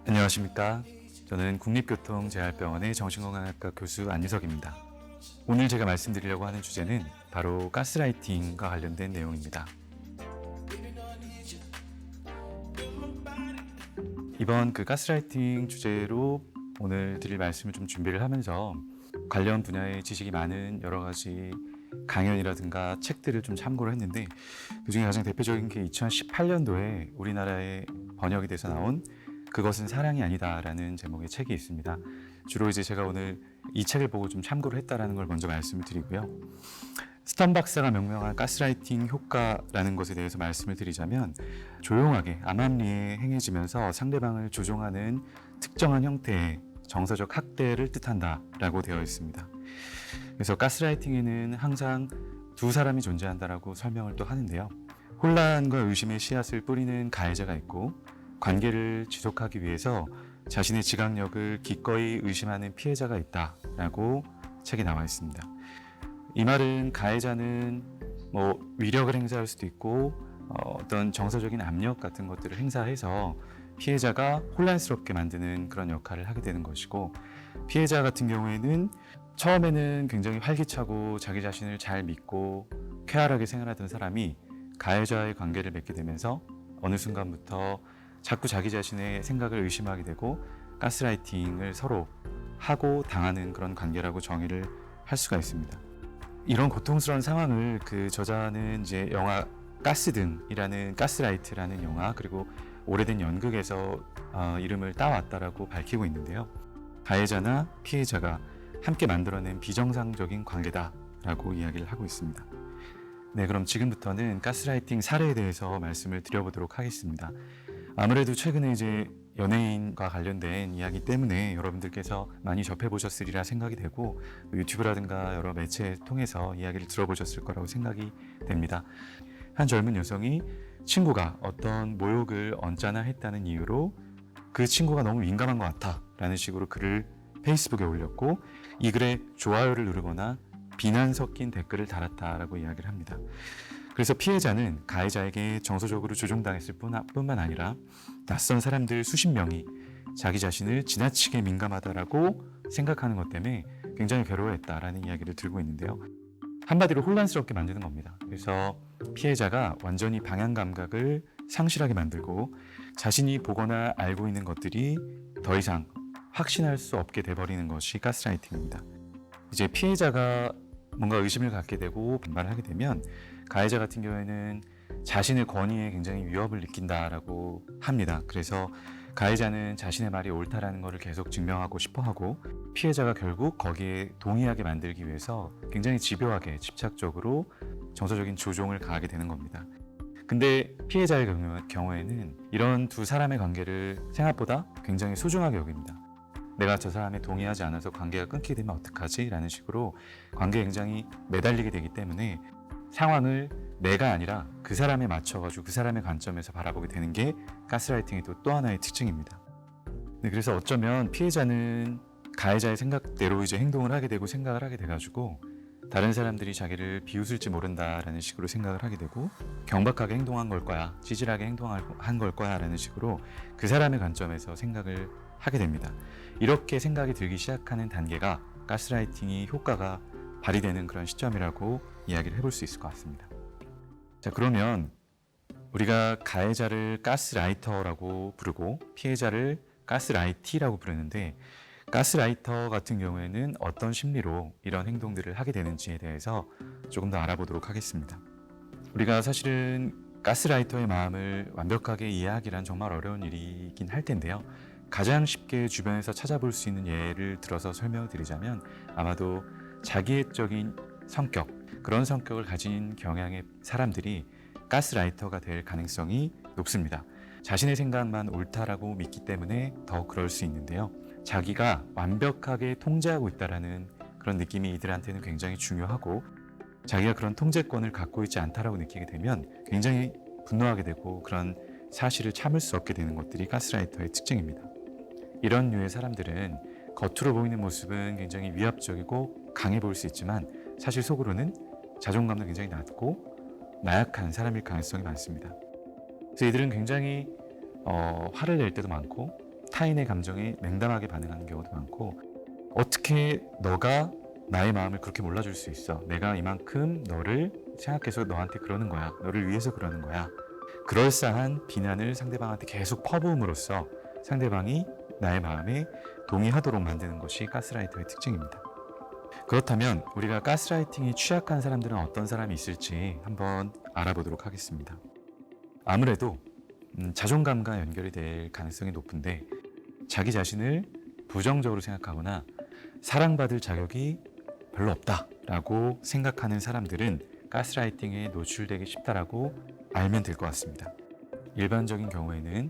안녕하십니까. 저는 국립교통재활병원의 정신건강학과 교수 안유석입니다. 오늘 제가 말씀드리려고 하는 주제는 바로 가스라이팅과 관련된 내용입니다. 이번 가스라이팅 주제로 오늘 드릴 말씀을 좀 준비를 하면서 관련 분야의 지식이 많은 여러 가지 강연이라든가 책들을 좀 참고를 했는데, 그중에 가장 대표적인 게 2018년도에 우리나라에 번역이 돼서 나온 그것은 사랑이 아니다라는 제목의 책이 있습니다. 주로 이제 제가 오늘 이 책을 보고 좀 참고를 했다라는 걸 먼저 말씀을 드리고요. 스턴 박사가 명명한 가스라이팅 효과라는 것에 대해서 말씀을 드리자면, 조용하게 암암리에 행해지면서 상대방을 조종하는 특정한 형태의 정서적 학대를 뜻한다라고 되어 있습니다. 그래서 가스라이팅에는 항상 두 사람이 존재한다라고 설명을 또 하는데요. 혼란과 의심의 씨앗을 뿌리는 가해자가 있고, 관계를 지속하기 위해서 자신의 지각력을 기꺼이 의심하는 피해자가 있다라고 책에 나와 있습니다. 이 말은 가해자는 위력을 행사할 수도 있고 어떤 정서적인 압력 같은 것들을 행사해서 피해자가 혼란스럽게 만드는 그런 역할을 하게 되는 것이고, 피해자 같은 경우에는 처음에는 굉장히 활기차고 자기 자신을 잘 믿고 쾌활하게 생활하던 사람이 가해자의 관계를 맺게 되면서 어느 순간부터 자꾸 자기 자신의 생각을 의심하게 되고 가스라이팅을 서로 하고 당하는 그런 관계라고 정의를 할 수가 있습니다. 이런 고통스러운 상황을 그 저자는 이제 영화 가스등이라는 가스라이트라는 영화, 그리고 오래된 연극에서 이름을 따왔다라고 밝히고 있는데요. 가해자나 피해자가 함께 만들어낸 비정상적인 관계다라고 이야기를 하고 있습니다. 네, 그럼 지금부터는 가스라이팅 사례에 대해서 말씀을 드려보도록 하겠습니다. 아무래도 최근에 이제 연예인과 관련된 이야기 때문에 여러분들께서 많이 접해보셨으리라 생각이 되고, 유튜브라든가 여러 매체 통해서 이야기를 들어보셨을 거라고 생각이 됩니다. 한 젊은 여성이 친구가 어떤 모욕을 언짢아 했다는 이유로 그 친구가 너무 민감한 것 같아 라는 식으로 글을 페이스북에 올렸고, 이 글에 좋아요를 누르거나 비난 섞인 댓글을 달았다라고 이야기를 합니다. 그래서 피해자는 가해자에게 정서적으로 조종당했을 뿐만 아니라 낯선 사람들 수십 명이 자기 자신을 지나치게 민감하다라고 생각하는 것 때문에 굉장히 괴로워했다라는 이야기를 들고 있는데요. 한마디로 혼란스럽게 만드는 겁니다. 그래서 피해자가 완전히 방향 감각을 상실하게 만들고 자신이 보거나 알고 있는 것들이 더 이상 확신할 수 없게 돼버리는 것이 가스라이팅입니다. 이제 피해자가 뭔가 의심을 갖게 되고 반발을 하게 되면 가해자 같은 경우에는 자신의 권위에 굉장히 위협을 느낀다라고 합니다. 그래서 가해자는 자신의 말이 옳다라는 것을 계속 증명하고 싶어 하고, 피해자가 결국 거기에 동의하게 만들기 위해서 굉장히 집요하게 집착적으로 정서적인 조종을 가하게 되는 겁니다. 근데 피해자의 경우에는 이런 두 사람의 관계를 생각보다 굉장히 소중하게 여깁니다. 내가 저 사람에 동의하지 않아서 관계가 끊기게 되면 어떡하지? 라는 식으로 관계에 굉장히 매달리게 되기 때문에 상황을 내가 아니라 그 사람에 맞춰가지고 그 사람의 관점에서 바라보게 되는 게 가스라이팅의 또 하나의 특징입니다. 네, 그래서 어쩌면 피해자는 가해자의 생각대로 이제 행동을 하게 되고 생각을 하게 돼가지고 다른 사람들이 자기를 비웃을지 모른다라는 식으로 생각을 하게 되고, 경박하게 행동한 걸 거야, 찌질하게 행동한 걸 거야 라는 식으로 그 사람의 관점에서 생각을 하게 됩니다. 이렇게 생각이 들기 시작하는 단계가 가스라이팅이 효과가 발휘되는 그런 시점이라고 이야기를 해볼 수 있을 것 같습니다. 자, 그러면 우리가 가해자를 가스라이터라고 부르고 피해자를 가스라이티라고 부르는데, 가스라이터 같은 경우에는 어떤 심리로 이런 행동들을 하게 되는지에 대해서 조금 더 알아보도록 하겠습니다. 우리가 사실은 가스라이터의 마음을 완벽하게 이해하기란 정말 어려운 일이긴 할 텐데요. 가장 쉽게 주변에서 찾아볼 수 있는 예를 들어서 설명을 드리자면, 아마도 자기애적인 성격, 그런 성격을 가진 경향의 사람들이 가스라이터가 될 가능성이 높습니다. 자신의 생각만 옳다라고 믿기 때문에 더 그럴 수 있는데요. 자기가 완벽하게 통제하고 있다는 그런 느낌이 이들한테는 굉장히 중요하고, 자기가 그런 통제권을 갖고 있지 않다라고 느끼게 되면 굉장히 분노하게 되고 그런 사실을 참을 수 없게 되는 것들이 가스라이터의 특징입니다. 이런 류의 사람들은 겉으로 보이는 모습은 굉장히 위압적이고 강해 보일 수 있지만 사실 속으로는 자존감도 굉장히 낮고 나약한 사람일 가능성이 많습니다. 그래서 이들은 굉장히 화를 낼 때도 많고 타인의 감정에 냉담하게 반응하는 경우도 많고, 어떻게 너가 나의 마음을 그렇게 몰라줄 수 있어? 내가 이만큼 너를 생각해서 너한테 그러는 거야. 너를 위해서 그러는 거야. 그럴싸한 비난을 상대방한테 계속 퍼부음으로써 상대방이 나의 마음에 동의하도록 만드는 것이 가스라이터의 특징입니다. 그렇다면 우리가 가스라이팅이 취약한 사람들은 어떤 사람이 있을지 한번 알아보도록 하겠습니다. 아무래도 자존감과 연결이 될 가능성이 높은데, 자기 자신을 부정적으로 생각하거나 사랑받을 자격이 별로 없다라고 생각하는 사람들은 가스라이팅에 노출되기 쉽다라고 알면 될 것 같습니다. 일반적인 경우에는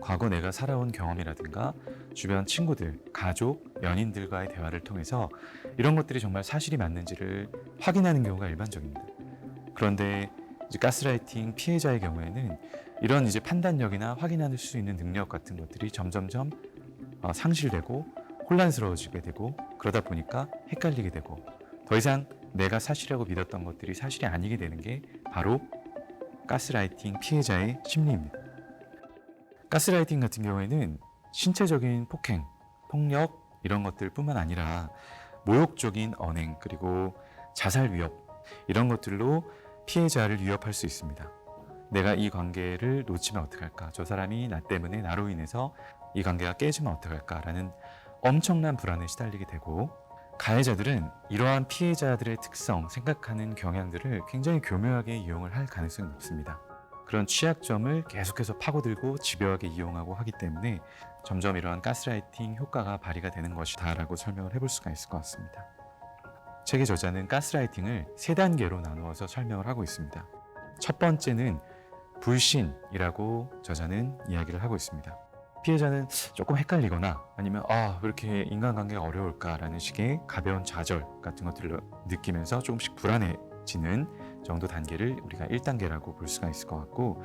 과거 내가 살아온 경험이라든가 주변 친구들, 가족, 연인들과의 대화를 통해서 이런 것들이 정말 사실이 맞는지를 확인하는 경우가 일반적입니다. 그런데 이제 가스라이팅 피해자의 경우에는 이런 이제 판단력이나 확인할 수 있는 능력 같은 것들이 점점점 상실되고 혼란스러워지게 되고, 그러다 보니까 헷갈리게 되고, 더 이상 내가 사실이라고 믿었던 것들이 사실이 아니게 되는 게 바로 가스라이팅 피해자의 심리입니다. 가스라이팅 같은 경우에는 신체적인 폭행, 폭력 이런 것들뿐만 아니라 모욕적인 언행, 그리고 자살 위협, 이런 것들로 피해자를 위협할 수 있습니다. 내가 이 관계를 놓치면 어떡할까? 저 사람이 나 때문에, 나로 인해서 이 관계가 깨지면 어떡할까라는 엄청난 불안에 시달리게 되고, 가해자들은 이러한 피해자들의 특성, 생각하는 경향들을 굉장히 교묘하게 이용을 할 가능성이 높습니다. 그런 취약점을 계속해서 파고들고 집요하게 이용하고 하기 때문에 점점 이러한 가스라이팅 효과가 발휘가 되는 것이다라고 설명을 해볼 수가 있을 것 같습니다. 책의 저자는 가스라이팅을 3단계로 나누어서 설명을 하고 있습니다. 첫 번째는 불신이라고 저자는 이야기를 하고 있습니다. 피해자는 조금 헷갈리거나 아니면 왜 이렇게 인간관계가 어려울까라는 식의 가벼운 좌절 같은 것들을 느끼면서 조금씩 불안해지는 정도 단계를 우리가 1단계라고 볼 수가 있을 것 같고,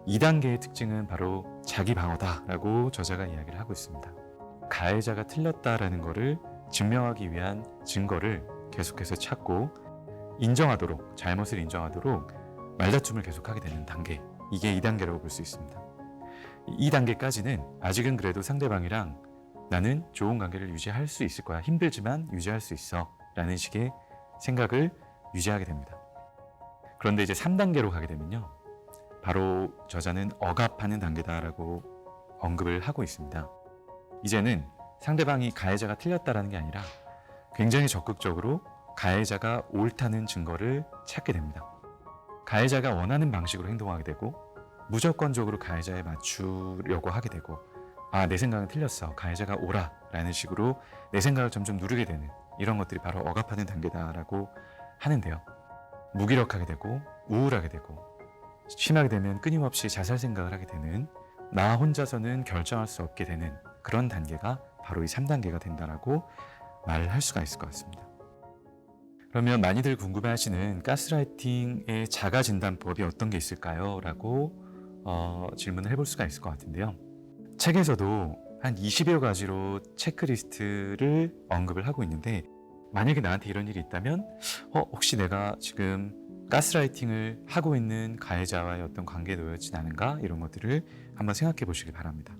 2단계의 특징은 바로 자기 방어다라고 저자가 이야기를 하고 있습니다. 가해자가 틀렸다라는 것을 증명하기 위한 증거를 계속해서 찾고 인정하도록, 잘못을 인정하도록 말다툼을 계속하게 되는 단계, 이게 2단계라고 볼 수 있습니다. 2단계까지는 아직은 그래도 상대방이랑 나는 좋은 관계를 유지할 수 있을 거야, 힘들지만 유지할 수 있어 라는 식의 생각을 유지하게 됩니다. 그런데 이제 3단계로 가게 되면요, 바로 저자는 억압하는 단계다라고 언급을 하고 있습니다. 이제는 상대방이 가해자가 틀렸다라는 게 아니라 굉장히 적극적으로 가해자가 옳다는 증거를 찾게 됩니다. 가해자가 원하는 방식으로 행동하게 되고, 무조건적으로 가해자에 맞추려고 하게 되고, 내 생각은 틀렸어, 가해자가 옳아 라는 식으로 내 생각을 점점 누르게 되는, 이런 것들이 바로 억압하는 단계다라고 하는데요. 무기력하게 되고 우울하게 되고, 심하게 되면 끊임없이 자살 생각을 하게 되는, 나 혼자서는 결정할 수 없게 되는 그런 단계가 바로 이 3단계가 된다라고 말할 수가 있을 것 같습니다. 그러면 많이들 궁금해하시는 가스라이팅의 자가진단법이 어떤 게 있을까요? 라고 질문을 해볼 수가 있을 것 같은데요. 책에서도 한 20여 가지로 체크리스트를 언급을 하고 있는데, 만약에 나한테 이런 일이 있다면 혹시 내가 지금 가스라이팅을 하고 있는 가해자와의 어떤 관계에 놓여있진 않은가, 이런 것들을 한번 생각해 보시기 바랍니다.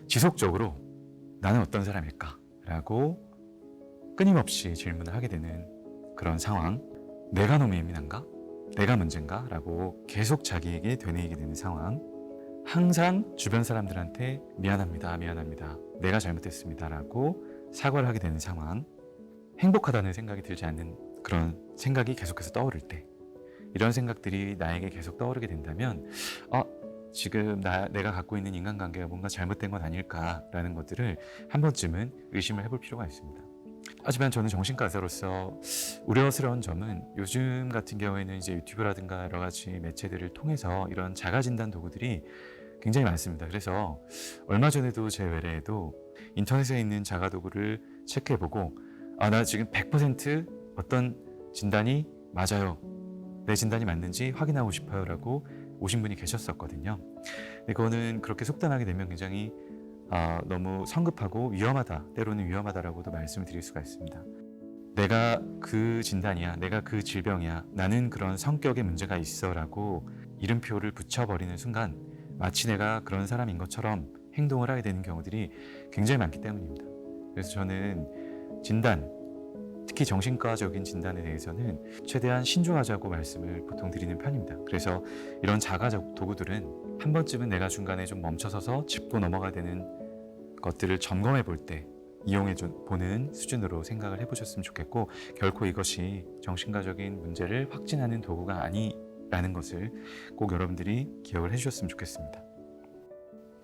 지속적으로 나는 어떤 사람일까? 라고 끊임없이 질문을 하게 되는 그런 상황, 내가 너무 예민한가? 내가 문제인가? 라고 계속 자기에게 되뇌이게 되는 상황, 항상 주변 사람들한테 미안합니다, 내가 잘못했습니다 라고 사과를 하게 되는 상황, 행복하다는 생각이 들지 않는 그런 생각이 계속해서 떠오를 때, 이런 생각들이 나에게 계속 떠오르게 된다면 지금 내가 갖고 있는 인간관계가 뭔가 잘못된 건 아닐까라는 것들을 한 번쯤은 의심을 해볼 필요가 있습니다. 하지만 저는 정신과 의사로서 우려스러운 점은, 요즘 같은 경우에는 이제 유튜브라든가 여러 가지 매체들을 통해서 이런 자가진단 도구들이 굉장히 많습니다. 그래서 얼마 전에도 제 외래에도 인터넷에 있는 자가도구를 체크해보고 나 지금 100% 어떤 진단이 맞아요, 내 진단이 맞는지 확인하고 싶어요 라고 오신 분이 계셨었거든요. 근데 그거는 그렇게 속단하게 되면 굉장히 너무 성급하고 위험하다, 때로는 위험하다라고도 말씀을 드릴 수가 있습니다. 내가 그 진단이야, 내가 그 질병이야, 나는 그런 성격의 문제가 있어 라고 이름표를 붙여버리는 순간 마치 내가 그런 사람인 것처럼 행동을 하게 되는 경우들이 굉장히 많기 때문입니다. 그래서 저는 진단, 특히 정신과적인 진단에 대해서는 최대한 신중하자고 말씀을 보통 드리는 편입니다. 그래서 이런 자가 도구들은 한 번쯤은 내가 중간에 좀 멈춰서서 짚고 넘어가야 되는 것들을 점검해 볼 때 이용해 보는 수준으로 생각을 해보셨으면 좋겠고, 결코 이것이 정신과적인 문제를 확진하는 도구가 아니라는 것을 꼭 여러분들이 기억을 해주셨으면 좋겠습니다.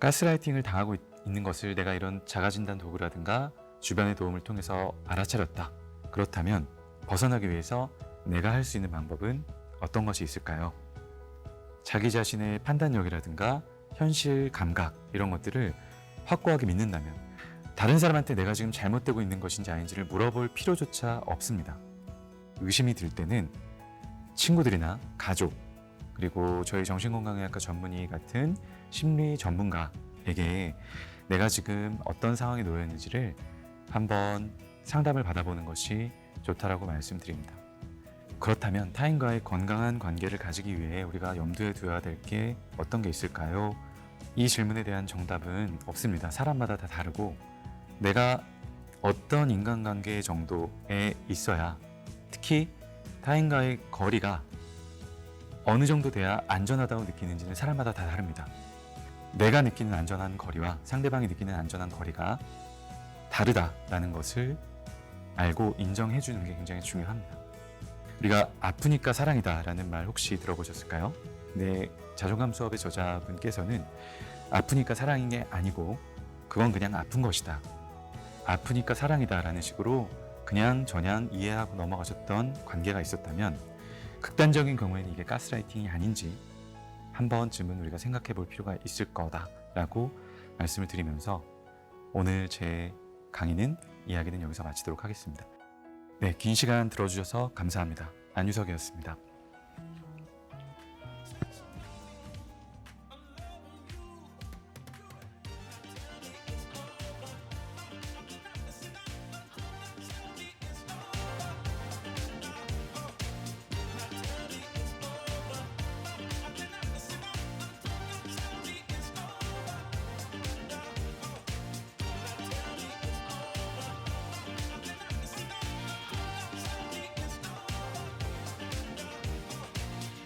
가스라이팅을 당하고 있는 것을 내가 이런 자가진단 도구라든가 주변의 도움을 통해서 알아차렸다. 그렇다면 벗어나기 위해서 내가 할 수 있는 방법은 어떤 것이 있을까요? 자기 자신의 판단력이라든가 현실 감각 이런 것들을 확고하게 믿는다면 다른 사람한테 내가 지금 잘못되고 있는 것인지 아닌지를 물어볼 필요조차 없습니다. 의심이 들 때는 친구들이나 가족, 그리고 저희 정신건강의학과 전문의 같은 심리 전문가에게 내가 지금 어떤 상황에 놓여 있는지를 한번 상담을 받아보는 것이 좋다라고 말씀드립니다. 그렇다면 타인과의 건강한 관계를 가지기 위해 우리가 염두에 두어야 될 게 어떤 게 있을까요? 이 질문에 대한 정답은 없습니다. 사람마다 다 다르고, 내가 어떤 인간관계 정도에 있어야, 특히 타인과의 거리가 어느 정도 돼야 안전하다고 느끼는지는 사람마다 다 다릅니다. 내가 느끼는 안전한 거리와 상대방이 느끼는 안전한 거리가 다르다라는 것을 알고 인정해 주는 게 굉장히 중요합니다. 우리가 아프니까 사랑이다 라는 말 혹시 들어보셨을까요? 네, 자존감 수업의 저자분께서는 아프니까 사랑인 게 아니고 그건 그냥 아픈 것이다, 아프니까 사랑이다 라는 식으로 그냥 저냥 이해하고 넘어가셨던 관계가 있었다면, 극단적인 경우에는 이게 가스라이팅이 아닌지 한 번쯤은 우리가 생각해 볼 필요가 있을 거다라고 말씀을 드리면서 오늘 제 강의는 이야기는 여기서 마치도록 하겠습니다. 네, 긴 시간 들어주셔서 감사합니다. 안유석이었습니다.